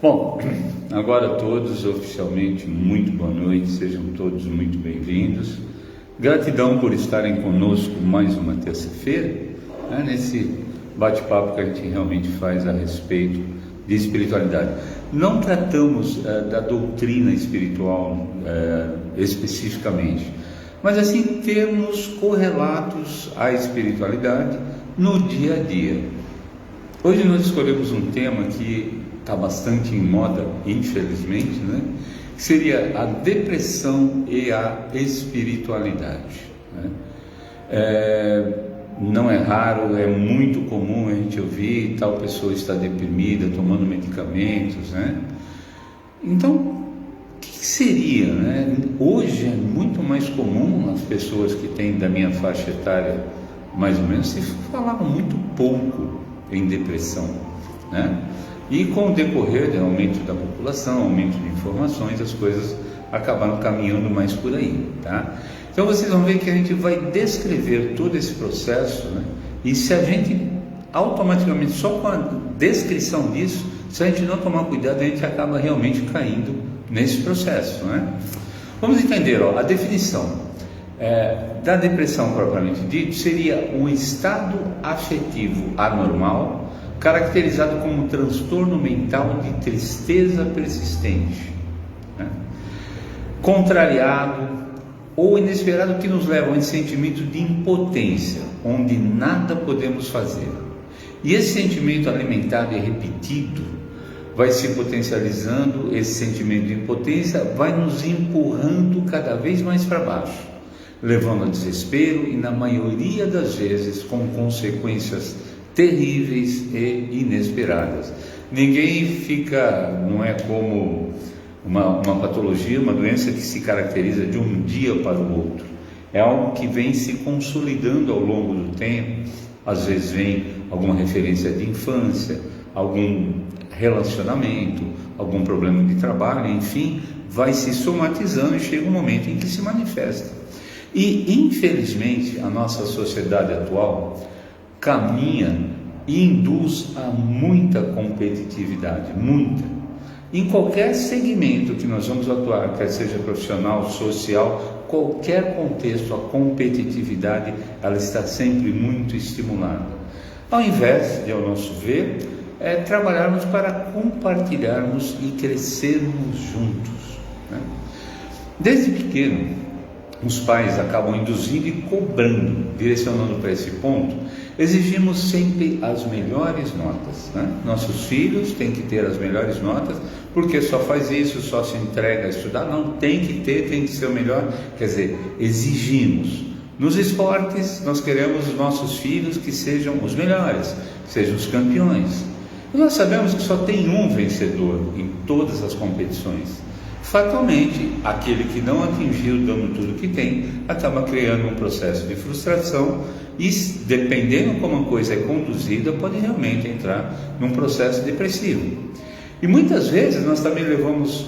Bom, agora todos oficialmente muito boa noite, sejam todos muito bem-vindos. Gratidão por estarem conosco mais uma terça-feira, nesse bate-papo que a gente realmente faz a respeito de espiritualidade. Não tratamos da doutrina espiritual especificamente, mas assim termos correlatos à espiritualidade no dia a dia. Hoje nós escolhemos um tema que está bastante em moda, infelizmente, que seria a depressão e a espiritualidade. Não é raro, é muito comum a gente ouvir tal pessoa está deprimida, tomando medicamentos, Então, o que seria, Hoje é muito mais comum as pessoas que têm da minha faixa etária, mais ou menos, se falavam muito pouco em depressão, E com o decorrer do aumento da população, aumento de informações, as coisas acabaram caminhando mais por aí, Então vocês vão ver que a gente vai descrever todo esse processo, E se a gente automaticamente, só com a descrição disso, se a gente não tomar cuidado, a gente acaba realmente caindo nesse processo, Vamos entender, a definição da depressão propriamente dito seria um estado afetivo anormal caracterizado como um transtorno mental de tristeza persistente, contrariado ou inesperado, que nos leva a um sentimento de impotência, onde nada podemos fazer. E esse sentimento alimentado e repetido vai se potencializando, esse sentimento de impotência vai nos empurrando cada vez mais para baixo, levando a desespero e, na maioria das vezes, com consequências terríveis e inesperadas. Ninguém fica, não é como uma patologia, uma doença que se caracteriza de um dia para o outro. É algo que vem se consolidando ao longo do tempo. Às vezes vem alguma referência de infância, algum relacionamento, algum problema de trabalho, enfim, vai se somatizando e chega um momento em que se manifesta. E, infelizmente, a nossa sociedade atual caminha e induz a muita competitividade, muita. Em qualquer segmento que nós vamos atuar, quer seja profissional, social, qualquer contexto, a competitividade ela está sempre muito estimulada. Ao invés de, ao nosso ver, trabalharmos para compartilharmos e crescermos juntos. Desde pequeno, os pais acabam induzindo e cobrando, direcionando para esse ponto. Exigimos sempre as melhores notas, Nossos filhos têm que ter as melhores notas, porque só faz isso, só se entrega a estudar. Não, tem que ter, tem que ser o melhor. Quer dizer, exigimos. Nos esportes, nós queremos os nossos filhos que sejam os melhores, que sejam os campeões. E nós sabemos que só tem um vencedor em todas as competições. Fatalmente, aquele que não atingiu dando tudo que tem, acaba criando um processo de frustração e, dependendo como a coisa é conduzida, pode realmente entrar num processo depressivo. E muitas vezes nós também levamos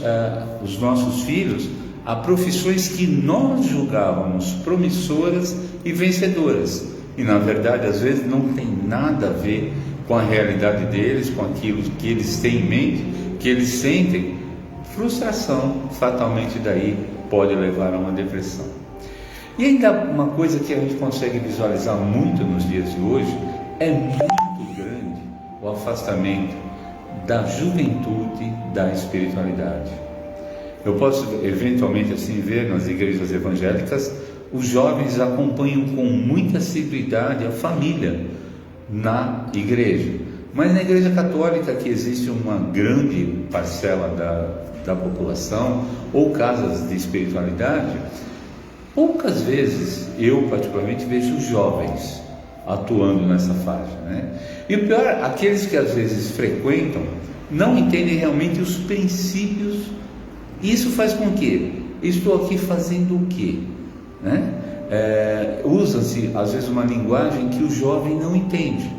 os nossos filhos a profissões que nós julgávamos promissoras e vencedoras. E na verdade, às vezes, não tem nada a ver com a realidade deles, com aquilo que eles têm em mente, que eles sentem. Frustração, fatalmente daí, pode levar a uma depressão. E ainda uma coisa que a gente consegue visualizar muito nos dias de hoje, é muito grande o afastamento da juventude da espiritualidade. Eu posso eventualmente assim ver nas igrejas evangélicas, os jovens acompanham com muita assiduidade a família na igreja. Mas na igreja católica, que existe uma grande parcela da população, ou casas de espiritualidade, poucas vezes eu particularmente vejo jovens atuando nessa faixa, E o pior, aqueles que às vezes frequentam, não entendem realmente os princípios. Isso faz com que, estou aqui fazendo o quê? Usa-se às vezes uma linguagem que o jovem não entende.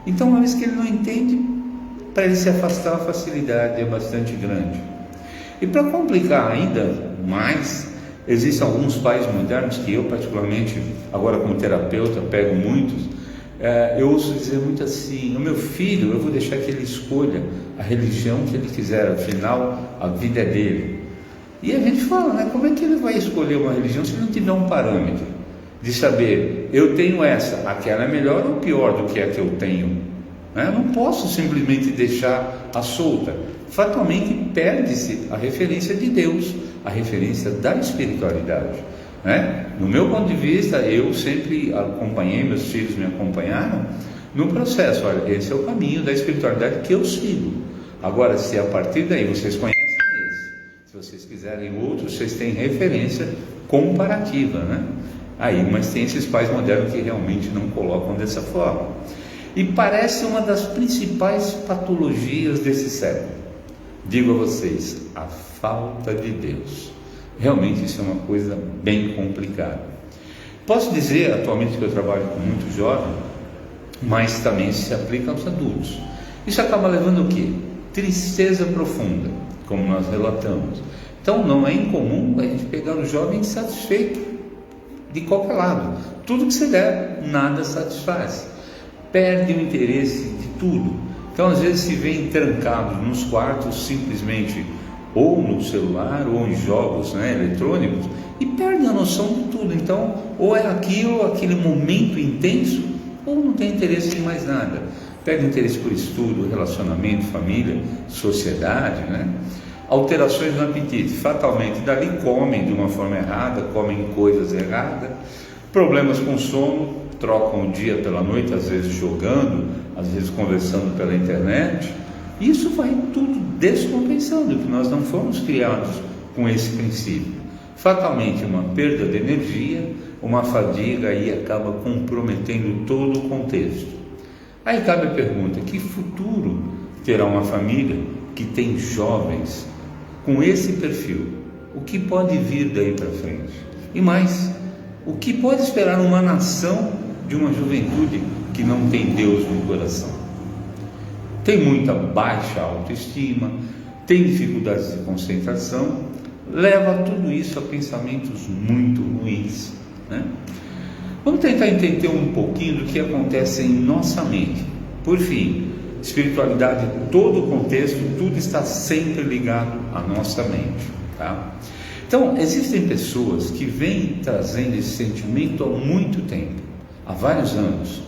Então, uma vez que ele não entende, para ele se afastar, a facilidade é bastante grande. E para complicar ainda mais, existem alguns pais modernos que eu particularmente, agora como terapeuta, pego muitos, eu ouço dizer muito assim: o meu filho, eu vou deixar que ele escolha a religião que ele quiser, afinal a vida é dele. E a gente fala, né, como é que ele vai escolher uma religião se não tiver um parâmetro de saber, eu tenho essa, aquela é melhor ou pior do que a que eu tenho? Eu não posso simplesmente deixar a solta. Fatalmente perde-se a referência de Deus, a referência da espiritualidade. No meu ponto de vista, eu sempre acompanhei, meus filhos me acompanharam no processo. Olha, esse é o caminho da espiritualidade que eu sigo. Agora, se a partir daí vocês conhecem esse, se vocês quiserem outro, vocês têm referência comparativa, mas tem esses pais modernos que realmente não colocam dessa forma. E parece uma das principais patologias desse século. Digo a vocês, a falta de Deus. Realmente isso é uma coisa bem complicada. Posso dizer atualmente que eu trabalho com muito jovem, mas também se aplica aos adultos. Isso acaba levando o quê? Tristeza profunda, como nós relatamos. Então não é incomum a gente pegar um jovem insatisfeito de qualquer lado. Tudo que você der, nada satisfaz. Perde o interesse de tudo. Então às vezes se vê trancado nos quartos simplesmente ou no celular ou em jogos eletrônicos e perde a noção de tudo. Então ou é aquilo, aquele momento intenso, ou não tem interesse em mais nada. Perde interesse por estudo, relacionamento, família, sociedade, alterações no apetite, fatalmente dali comem de uma forma errada, comem coisas erradas, problemas com sono, trocam o dia pela noite, às vezes jogando, às vezes conversando pela internet. Isso vai tudo descompensando, que nós não fomos criados com esse princípio. Fatalmente uma perda de energia, uma fadiga, e acaba comprometendo todo o contexto. Aí cabe a pergunta: que futuro terá uma família que tem jovens com esse perfil? O que pode vir daí para frente? E mais, o que pode esperar uma nação de uma juventude que não tem Deus no coração? Tem muita baixa autoestima, tem dificuldades de concentração, leva tudo isso a pensamentos muito ruins. Vamos tentar entender um pouquinho do que acontece em nossa mente. Por fim, espiritualidade, todo o contexto, tudo está sempre ligado à nossa mente. Então, existem pessoas que vêm trazendo esse sentimento há muito tempo, há vários anos,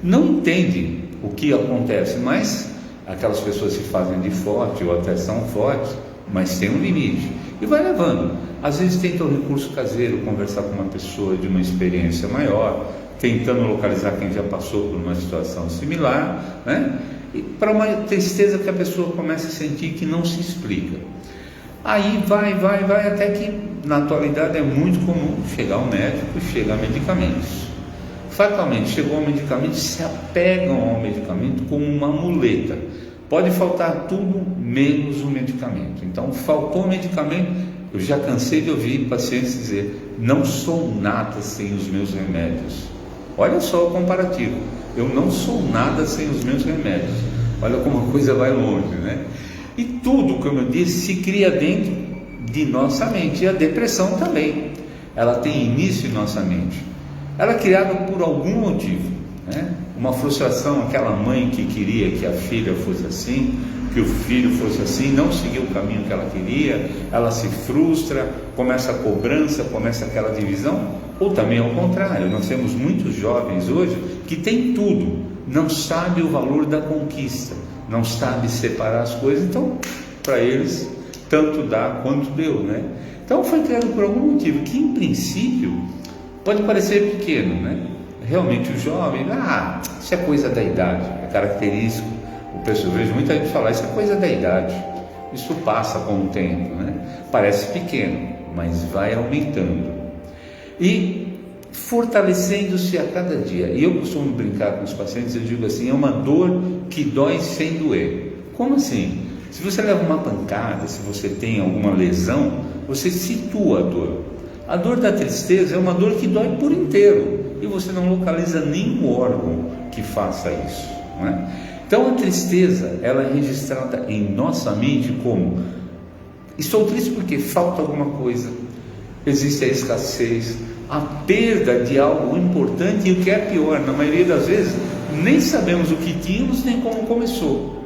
não entendem o que acontece, mas aquelas pessoas se fazem de forte ou até são fortes, mas tem um limite e vai levando. Às vezes tenta o recurso caseiro, conversar com uma pessoa de uma experiência maior, tentando localizar quem já passou por uma situação similar, e para uma tristeza que a pessoa começa a sentir que não se explica. Aí vai, até que na atualidade é muito comum chegar ao médico e chegar a medicamentos. Fatalmente, chegou ao medicamento, se apegam ao medicamento como uma muleta. Pode faltar tudo menos o medicamento. Então, faltou o medicamento, eu já cansei de ouvir pacientes dizer: não sou nada sem os meus remédios. Olha só o comparativo: eu não sou nada sem os meus remédios. Olha como a coisa vai longe, E tudo, como eu disse, se cria dentro de nossa mente. E a depressão também, ela tem início em nossa mente. Ela é criada por algum motivo, uma frustração, aquela mãe que queria que a filha fosse assim, que o filho fosse assim, não seguiu o caminho que ela queria, ela se frustra, começa a cobrança, começa aquela divisão. Ou também ao contrário, nós temos muitos jovens hoje que têm tudo, não sabe o valor da conquista, não sabe separar as coisas, então para eles tanto dá quanto deu, Então foi criado por algum motivo que em princípio pode parecer pequeno, Realmente o jovem, isso é coisa da idade, é característico. Eu vejo muita gente falar: isso é coisa da idade, isso passa com o tempo, Parece pequeno, mas vai aumentando e fortalecendo-se a cada dia. E eu costumo brincar com os pacientes, eu digo assim: é uma dor que dói sem doer. Como assim? Se você leva uma pancada, se você tem alguma lesão, você situa a dor. A dor da tristeza é uma dor que dói por inteiro e você não localiza nenhum órgão que faça isso, Então a tristeza, ela é registrada em nossa mente como: estou triste porque falta alguma coisa, existe a escassez, a perda de algo importante e o que é pior, na maioria das vezes, nem sabemos o que tínhamos nem como começou.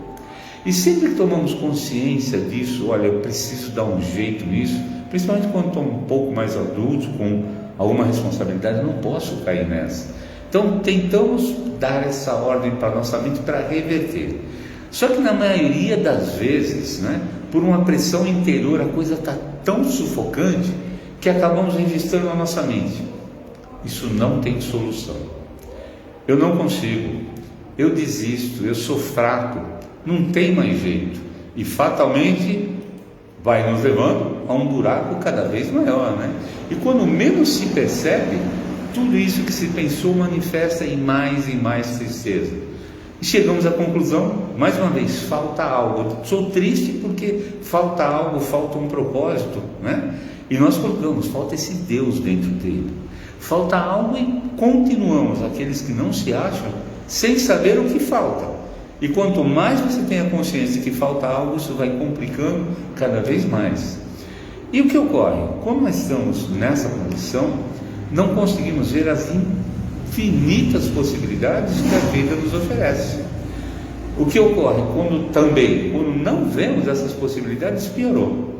E sempre que tomamos consciência disso, olha, eu preciso dar um jeito nisso, principalmente quando estou um pouco mais adulto, com alguma responsabilidade, eu não posso cair nessa. Então tentamos dar essa ordem para a nossa mente para reverter. Só que na maioria das vezes, né, por uma pressão interior, a coisa está tão sufocante que acabamos registrando na nossa mente: isso não tem solução, eu não consigo, eu desisto, eu sou fraco, não tem mais jeito. E fatalmente vai nos levando a um buraco cada vez maior, né? E quando menos se percebe, tudo isso que se pensou manifesta em mais tristeza. E chegamos à conclusão, mais uma vez, falta algo. Eu sou triste porque falta algo, falta um propósito, né? E nós colocamos, falta esse Deus dentro dele. Falta algo e continuamos, aqueles que não se acham, sem saber o que falta. E quanto mais você tem a consciência de que falta algo, isso vai complicando cada vez mais. E o que ocorre? Como nós estamos nessa condição, não conseguimos ver as infinitas possibilidades que a vida nos oferece. O que ocorre quando não vemos essas possibilidades, piorou.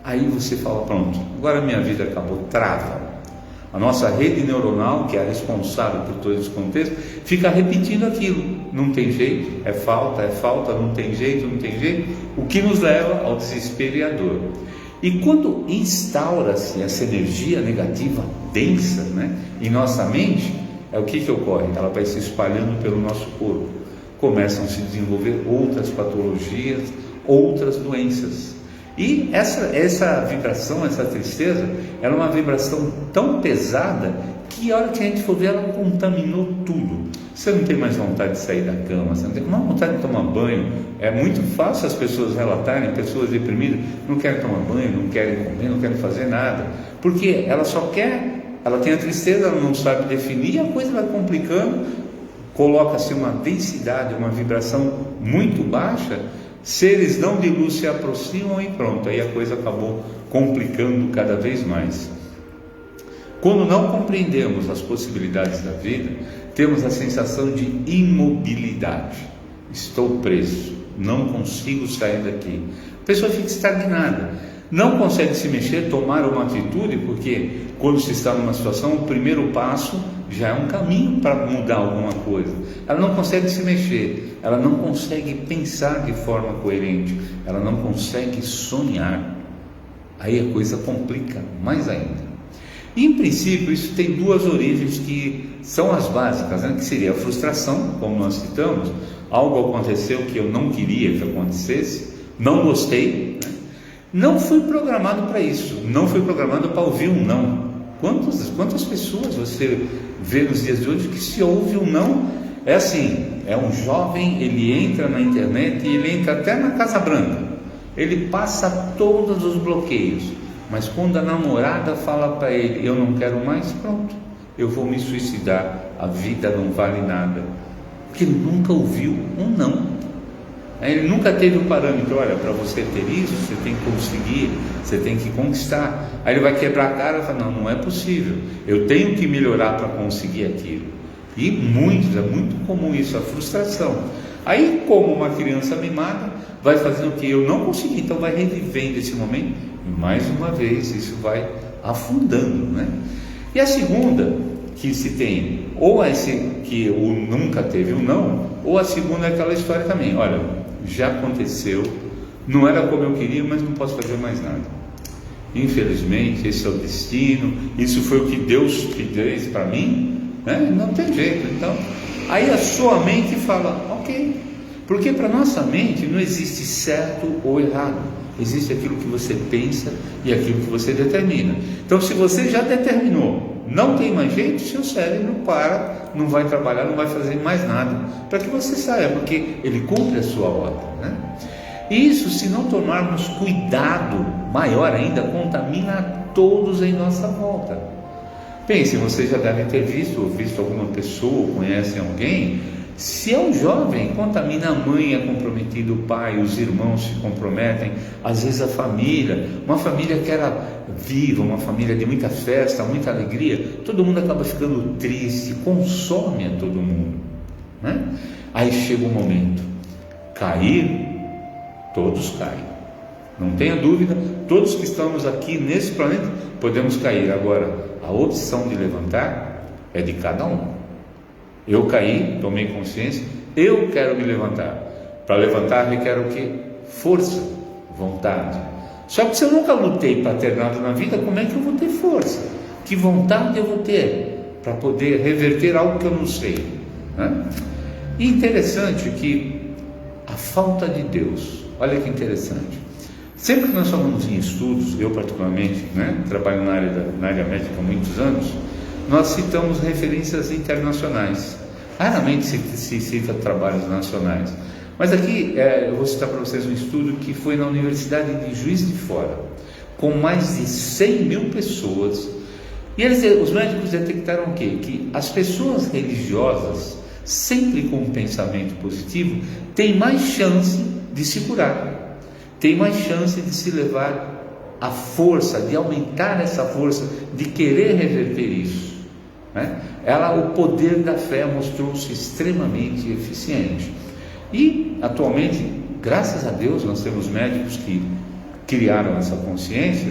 Aí você fala, pronto, agora minha vida acabou, trava. A nossa rede neuronal, que é a responsável por todo esse contexto, fica repetindo aquilo. Não tem jeito, é falta, não tem jeito, o que nos leva ao desespero e à dor. E quando instaura-se essa energia negativa densa, né, em nossa mente, o que ocorre? Ela vai se espalhando pelo nosso corpo. Começam a se desenvolver outras patologias, outras doenças. E essa vibração, essa tristeza, ela é uma vibração tão pesada que a hora que a gente for ver, ela contaminou tudo. Você não tem mais vontade de sair da cama, você não tem mais vontade de tomar banho. É muito fácil as pessoas relatarem, pessoas deprimidas, não querem tomar banho, não querem comer, não querem fazer nada. Porque ela tem a tristeza, ela não sabe definir, e a coisa vai complicando, coloca-se uma densidade, uma vibração muito baixa, seres não de luz se aproximam e pronto, aí a coisa acabou complicando cada vez mais. Quando não compreendemos as possibilidades da vida, temos a sensação de imobilidade. Estou preso, não consigo sair daqui. A pessoa fica estagnada, não consegue se mexer, tomar uma atitude, porque quando se está numa situação, o primeiro passo já é um caminho para mudar alguma coisa. Ela não consegue se mexer, ela não consegue pensar de forma coerente, ela não consegue sonhar. Aí a coisa complica mais ainda. E, em princípio, isso tem duas origens que são as básicas, né? Que seria a frustração, como nós citamos. Algo aconteceu que eu não queria que acontecesse, não gostei, né? Não fui programado para isso, não fui programado para ouvir um não. Quantas pessoas você vê nos dias de hoje que se ouve um não, é assim, é um jovem, ele entra na internet e ele entra até na Casa Branca, ele passa todos os bloqueios, mas quando a namorada fala para ele, eu não quero mais, pronto, eu vou me suicidar, a vida não vale nada, porque ele nunca ouviu um não. Ele nunca teve um parâmetro, olha, para você ter isso, você tem que conseguir, você tem que conquistar. Aí ele vai quebrar a cara e falar, não é possível, eu tenho que melhorar para conseguir aquilo. E é muito comum isso, a frustração. Aí, como uma criança mimada, vai fazendo o que eu não consegui, então vai revivendo esse momento, e mais uma vez isso vai afundando, né? E a segunda que se tem, ou esse que o nunca teve um não, ou a segunda é aquela história também, olha, já aconteceu, não era como eu queria, mas não posso fazer mais nada. Infelizmente, esse é o destino, isso foi o que Deus fez para mim, né? Não tem jeito. Então, aí a sua mente fala, ok, porque para nossa mente não existe certo ou errado, existe aquilo que você pensa e aquilo que você determina. Então, se você já determinou, não tem mais jeito, seu cérebro para, não vai trabalhar, não vai fazer mais nada para que você saia, porque ele cumpre a sua ordem, né? E isso, se não tomarmos cuidado maior ainda, contamina a todos em nossa volta. Pense, você já deve ter visto alguma pessoa, ou conhece alguém, Se é um jovem, contamina a mãe, é comprometido o pai, os irmãos se comprometem, às vezes a família, uma família que era viva, uma família de muita festa, muita alegria, todo mundo acaba ficando triste, consome a todo mundo, né? Aí chega o momento, cair, todos caem, não tenha dúvida, todos que estamos aqui nesse planeta podemos cair. Agora, a opção de levantar é de cada um. Eu caí, tomei consciência, eu quero me levantar. Para levantar requer o quê? Força, vontade. Só que se eu nunca lutei para ter nada na vida, como é que eu vou ter força? Que vontade eu vou ter para poder reverter algo que eu não sei, né? E interessante que a falta de Deus, olha que interessante, sempre que nós falamos em estudos, eu particularmente, né, trabalho na área médica há muitos anos, nós citamos referências internacionais, raramente se cita trabalhos nacionais, mas aqui eu vou citar para vocês um estudo que foi na Universidade de Juiz de Fora, com mais de 100 mil pessoas, e os médicos detectaram o quê? Que as pessoas religiosas, sempre com um pensamento positivo, têm mais chance de se curar, têm mais chance de se levar à força, de aumentar essa força, de querer reverter isso, né? O poder da fé mostrou-se extremamente eficiente. E atualmente, graças a Deus, nós temos médicos que criaram essa consciência.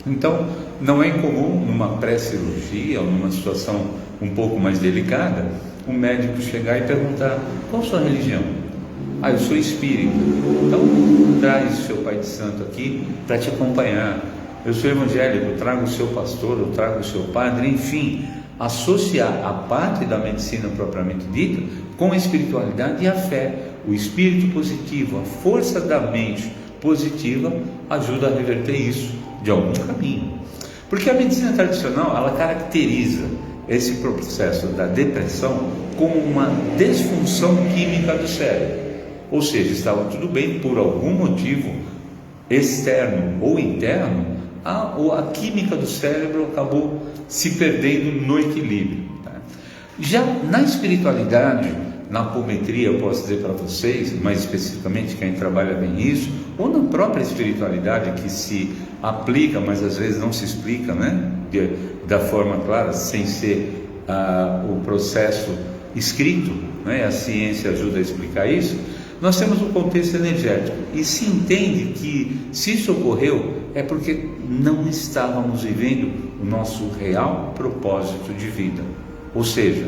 Então, não é incomum numa pré-cirurgia ou numa situação um pouco mais delicada, um médico chegar e perguntar: qual a sua religião? Eu sou espírita. Então, traz o seu pai de santo aqui para te acompanhar. Eu sou evangélico, trago o seu pastor, eu trago o seu padre, enfim, associar a parte da medicina propriamente dita com a espiritualidade e a fé. O espírito positivo, a força da mente positiva ajuda a reverter isso de algum caminho. Porque a medicina tradicional, ela caracteriza esse processo da depressão como uma disfunção química do cérebro. Ou seja, estava tudo bem, por algum motivo externo ou interno, a química do cérebro acabou se perdendo no equilíbrio, tá? Já na espiritualidade, na apometria, eu posso dizer para vocês, mais especificamente quem trabalha bem isso, ou na própria espiritualidade que se aplica, mas às vezes não se explica, né, da forma clara, sem ser o processo escrito, né? A ciência ajuda a explicar isso. Nós temos um contexto energético e se entende que se isso ocorreu é porque não estávamos vivendo o nosso real propósito de vida. Ou seja,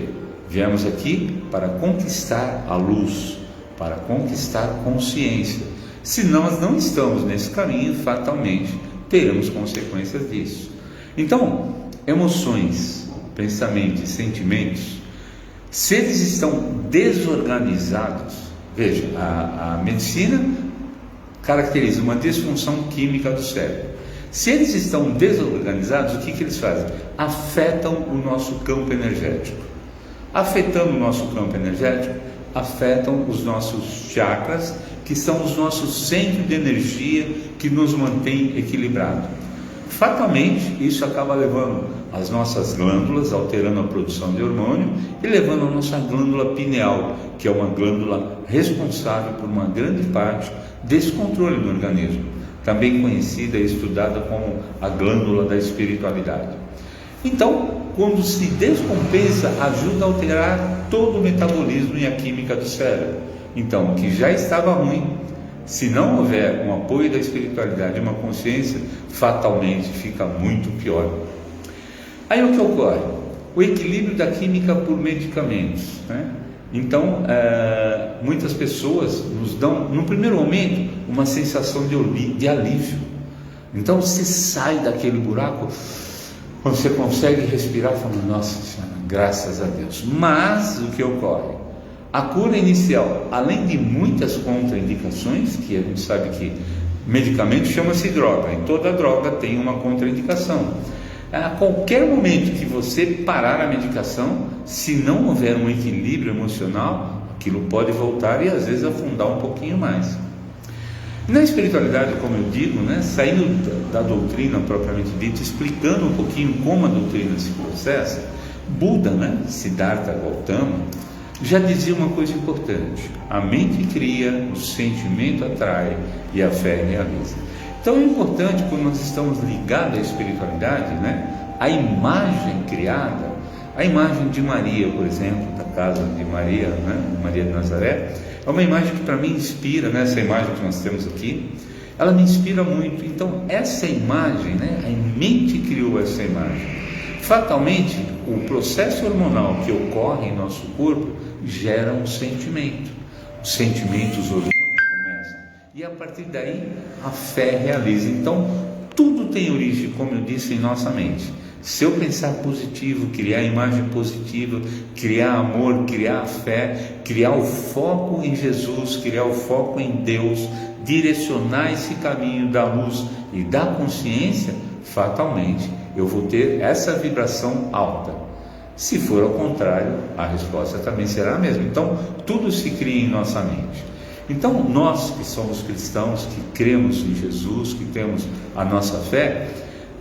viemos aqui para conquistar a luz, para conquistar consciência. Se nós não estamos nesse caminho, fatalmente teremos consequências disso. Então, emoções, pensamentos e sentimentos, se eles estão desorganizados, veja, a medicina caracteriza uma disfunção química do cérebro. Se eles estão desorganizados, o que eles fazem? Afetam o nosso campo energético. Afetando o nosso campo energético, afetam os nossos chakras, que são os nossos centros de energia que nos mantém equilibrados. Fatalmente, isso acaba levando as nossas glândulas, alterando a produção de hormônio e levando a nossa glândula pineal, que é uma glândula responsável por uma grande parte desse controle do organismo, também conhecida e estudada como a glândula da espiritualidade. Então, quando se descompensa, ajuda a alterar todo o metabolismo e a química do cérebro. Então, o que já estava ruim, se não houver um apoio da espiritualidade e uma consciência, fatalmente fica muito pior. Aí o que ocorre? O equilíbrio da química por medicamentos, né? Então, muitas pessoas nos dão, no primeiro momento, uma sensação de alívio. Então, você sai daquele buraco, quando você consegue respirar, falando: nossa Senhora, graças a Deus. Mas, o que ocorre? A cura inicial, além de muitas contraindicações, que a gente sabe que medicamento chama-se droga, e toda droga tem uma contraindicação. A qualquer momento que você parar a medicação, se não houver um equilíbrio emocional, aquilo pode voltar e às vezes afundar um pouquinho mais. Na espiritualidade, como eu digo, né, saindo da doutrina propriamente dita, explicando um pouquinho como a doutrina se processa, Buda, né, Siddhartha Gautama, Já dizia uma coisa importante: a mente cria, o sentimento atrai e a fé realiza. Então é importante, quando nós estamos ligados à espiritualidade, a imagem criada, a imagem de Maria, por exemplo, da casa de Maria, Maria de Nazaré, é uma imagem que para mim inspira, essa imagem que nós temos aqui, ela me inspira muito. Então essa imagem, a mente criou essa imagem. Fatalmente, o processo hormonal que ocorre em nosso corpo gera um sentimento. Os sentimentos, os hormônios começam. E a partir daí, a fé realiza. Então, tudo tem origem, como eu disse, em nossa mente. Se eu pensar positivo, criar imagem positiva, criar amor, criar fé, criar o foco em Jesus, criar o foco em Deus, direcionar esse caminho da luz e da consciência, fatalmente eu vou ter essa vibração alta. Se for ao contrário, a resposta também será a mesma. Então, tudo se cria em nossa mente. Então, nós que somos cristãos, que cremos em Jesus, que temos a nossa fé,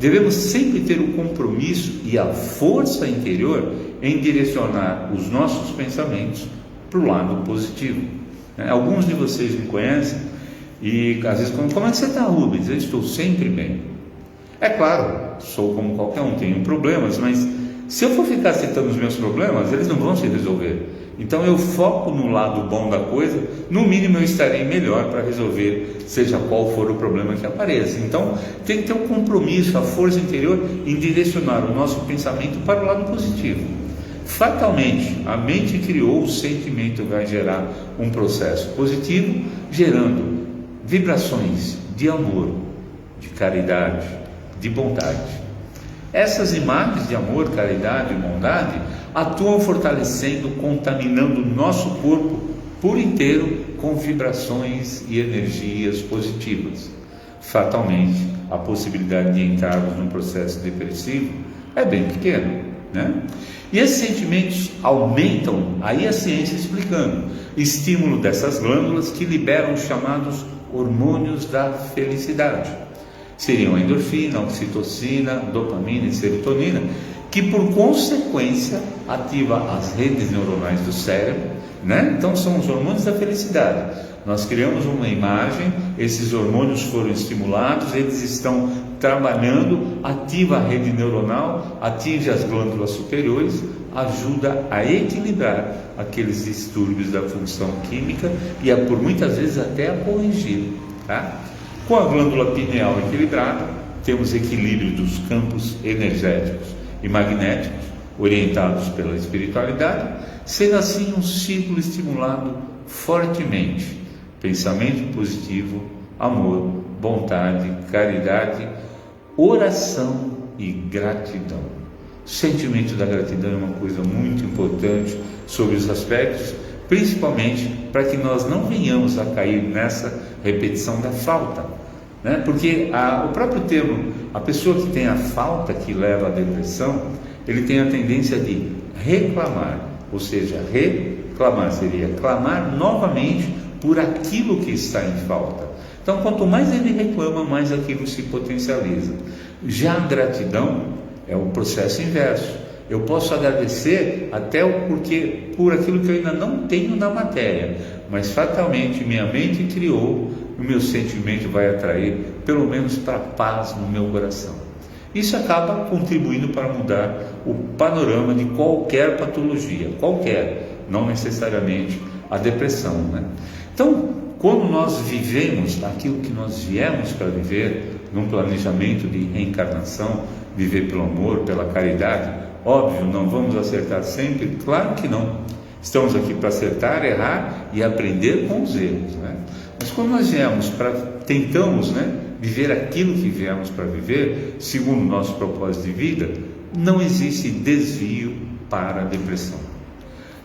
devemos sempre ter o compromisso e a força interior em direcionar os nossos pensamentos para o lado positivo. Alguns de vocês me conhecem e às vezes como é que você está, Rubens? Eu estou sempre bem. É claro, sou como qualquer um, tenho problemas, mas se eu for ficar citando os meus problemas, eles não vão se resolver. Então eu foco no lado bom da coisa, no mínimo eu estarei melhor para resolver, seja qual for o problema que apareça. Então tem que ter um compromisso, a força interior em direcionar o nosso pensamento para o lado positivo. Fatalmente, a mente criou, o sentimento vai gerar um processo positivo, gerando vibrações de amor, de caridade, de bondade. Essas imagens de amor, caridade e bondade atuam fortalecendo, contaminando o nosso corpo por inteiro com vibrações e energias positivas. Fatalmente, a possibilidade de entrarmos num processo depressivo é bem pequena, E esses sentimentos aumentam, aí a ciência explicando, estímulo dessas glândulas que liberam os chamados hormônios da felicidade. Seriam a endorfina, a oxitocina, dopamina e serotonina, que por consequência ativa as redes neuronais do cérebro, Então são os hormônios da felicidade. Nós criamos uma imagem, esses hormônios foram estimulados, eles estão trabalhando, ativa a rede neuronal, atinge as glândulas superiores, ajuda a equilibrar aqueles distúrbios da função química e por muitas vezes até a corrigir, Com a glândula pineal equilibrada, temos equilíbrio dos campos energéticos e magnéticos, orientados pela espiritualidade, sendo assim um ciclo estimulado fortemente. Pensamento positivo, amor, bondade, caridade, oração e gratidão. O sentimento da gratidão é uma coisa muito importante sobre os aspectos, principalmente para que nós não venhamos a cair nessa repetição da falta, porque o próprio termo, a pessoa que tem a falta que leva à depressão, ele tem a tendência de reclamar, ou seja, reclamar seria clamar novamente por aquilo que está em falta. Então, quanto mais ele reclama, mais aquilo se potencializa. Já a gratidão é o processo inverso. Eu posso agradecer até por aquilo que eu ainda não tenho na matéria, mas fatalmente minha mente criou, o meu sentimento vai atrair pelo menos para a paz no meu coração. Isso acaba contribuindo para mudar o panorama de qualquer patologia, não necessariamente a depressão, Então, quando nós vivemos aquilo que nós viemos para viver, num planejamento de reencarnação, viver pelo amor, pela caridade, óbvio, não vamos acertar sempre, claro que não. Estamos aqui para acertar, errar e aprender com os erros, Mas quando nós tentamos, viver aquilo que viemos para viver, segundo o nosso propósito de vida, não existe desvio para a depressão.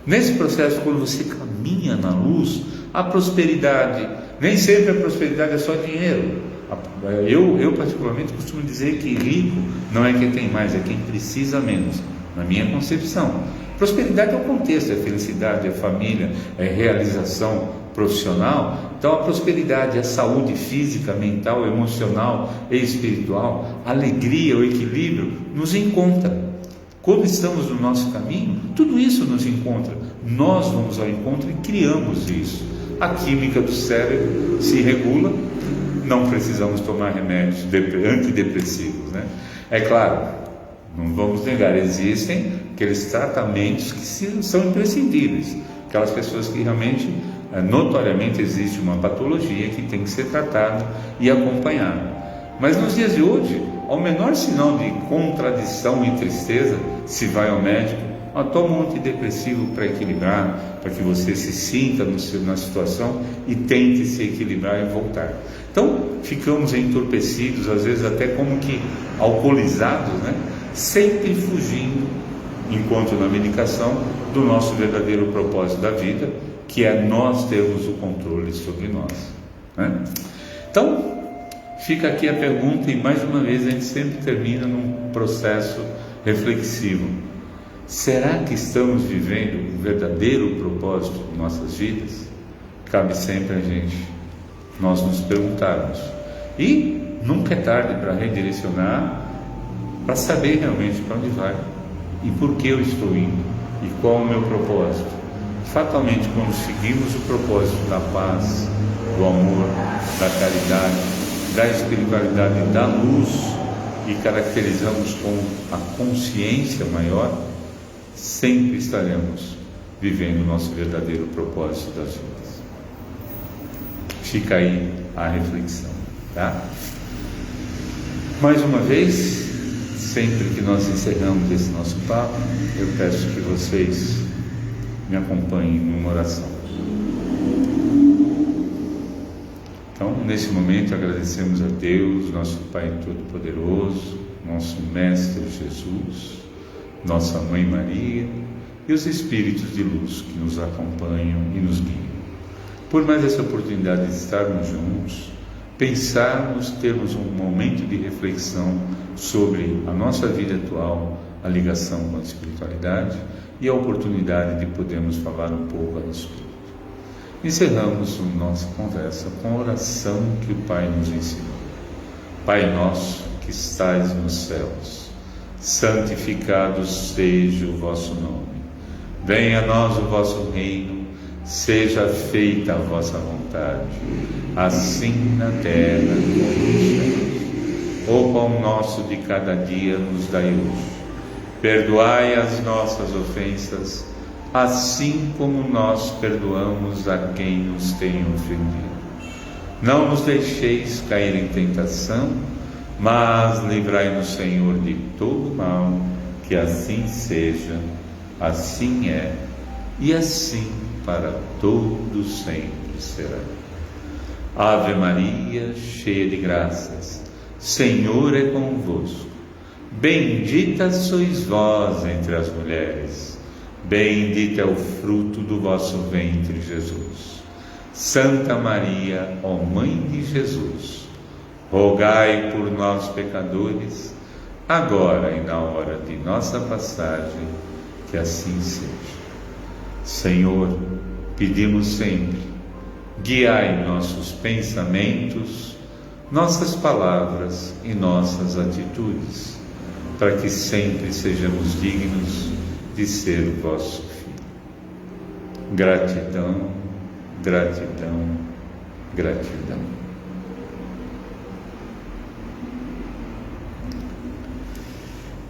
Nesse processo, quando você caminha na luz, a prosperidade, nem sempre a prosperidade é só dinheiro. Eu particularmente costumo dizer que rico não é quem tem mais, é quem precisa menos, na minha concepção. Prosperidade é o contexto, é felicidade, é família, é realização profissional. Então a prosperidade, a saúde física, mental, emocional e espiritual, a alegria, o equilíbrio nos encontra. Quando estamos no nosso caminho, tudo isso nos encontra, nós vamos ao encontro e criamos isso. A química do cérebro se regula, não precisamos tomar remédios antidepressivos, né? É claro, não vamos negar, existem aqueles tratamentos que são imprescindíveis, aquelas pessoas que realmente, notoriamente, existe uma patologia que tem que ser tratada e acompanhada. Mas nos dias de hoje, ao menor sinal de contradição e tristeza, se vai ao médico, toma um antidepressivo para equilibrar, para que você se sinta na situação e tente se equilibrar e voltar. Então, ficamos entorpecidos, às vezes até como que alcoolizados, né? Sempre fugindo, enquanto na medicação, do nosso verdadeiro propósito da vida, que é nós termos o controle sobre nós, né? Então, fica aqui a pergunta, e mais uma vez a gente sempre termina num processo reflexivo. Será que estamos vivendo o verdadeiro propósito de nossas vidas? Cabe sempre a gente, nós nos perguntarmos. E nunca é tarde para redirecionar, para saber realmente para onde vai e por que eu estou indo e qual é o meu propósito. Fatalmente, quando seguimos o propósito da paz, do amor, da caridade, da espiritualidade, da luz, e caracterizamos com a consciência maior, sempre estaremos vivendo o nosso verdadeiro propósito das vidas. Fica aí a reflexão, tá? Mais uma vez, sempre que nós encerramos esse nosso papo, eu peço que vocês me acompanhem numa oração. Então, nesse momento, agradecemos a Deus, nosso Pai Todo-Poderoso, nosso Mestre Jesus, nossa Mãe Maria e os Espíritos de luz que nos acompanham e nos guiam. Por mais essa oportunidade de estarmos juntos, pensarmos, termos um momento de reflexão sobre a nossa vida atual, a ligação com a espiritualidade e a oportunidade de podermos falar um pouco a respeito. Encerramos a nossa conversa com a oração que o Pai nos ensinou. Pai nosso que estais nos céus, santificado seja o vosso nome. Venha a nós o vosso reino, seja feita a vossa vontade, assim na terra como nos céus. O pão nosso de cada dia nos dai hoje. Perdoai as nossas ofensas, assim como nós perdoamos a quem nos tem ofendido. Não nos deixeis cair em tentação, mas livrai-nos, Senhor, de todo mal, que assim seja, assim é, e assim para todo sempre será. Ave Maria, cheia de graças, Senhor é convosco. Bendita sois vós entre as mulheres, bendito é o fruto do vosso ventre, Jesus. Santa Maria, ó Mãe de Jesus, rogai por nós, pecadores, agora e na hora de nossa passagem, que assim seja. Senhor, pedimos sempre, guiai nossos pensamentos, nossas palavras e nossas atitudes, para que sempre sejamos dignos de ser o vosso Filho. Gratidão, gratidão, gratidão.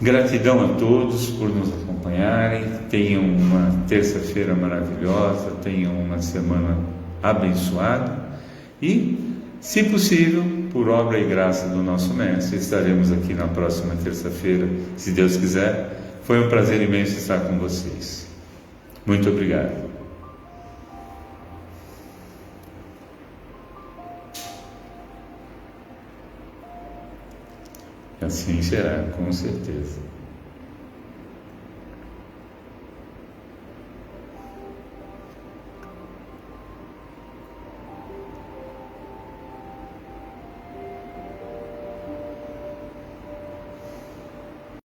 Gratidão a todos por nos acompanharem. Tenham uma terça-feira maravilhosa, tenham uma semana abençoada e, se possível, por obra e graça do nosso Mestre, estaremos aqui na próxima terça-feira, se Deus quiser. Foi um prazer imenso estar com vocês. Muito obrigado. Assim será, com certeza.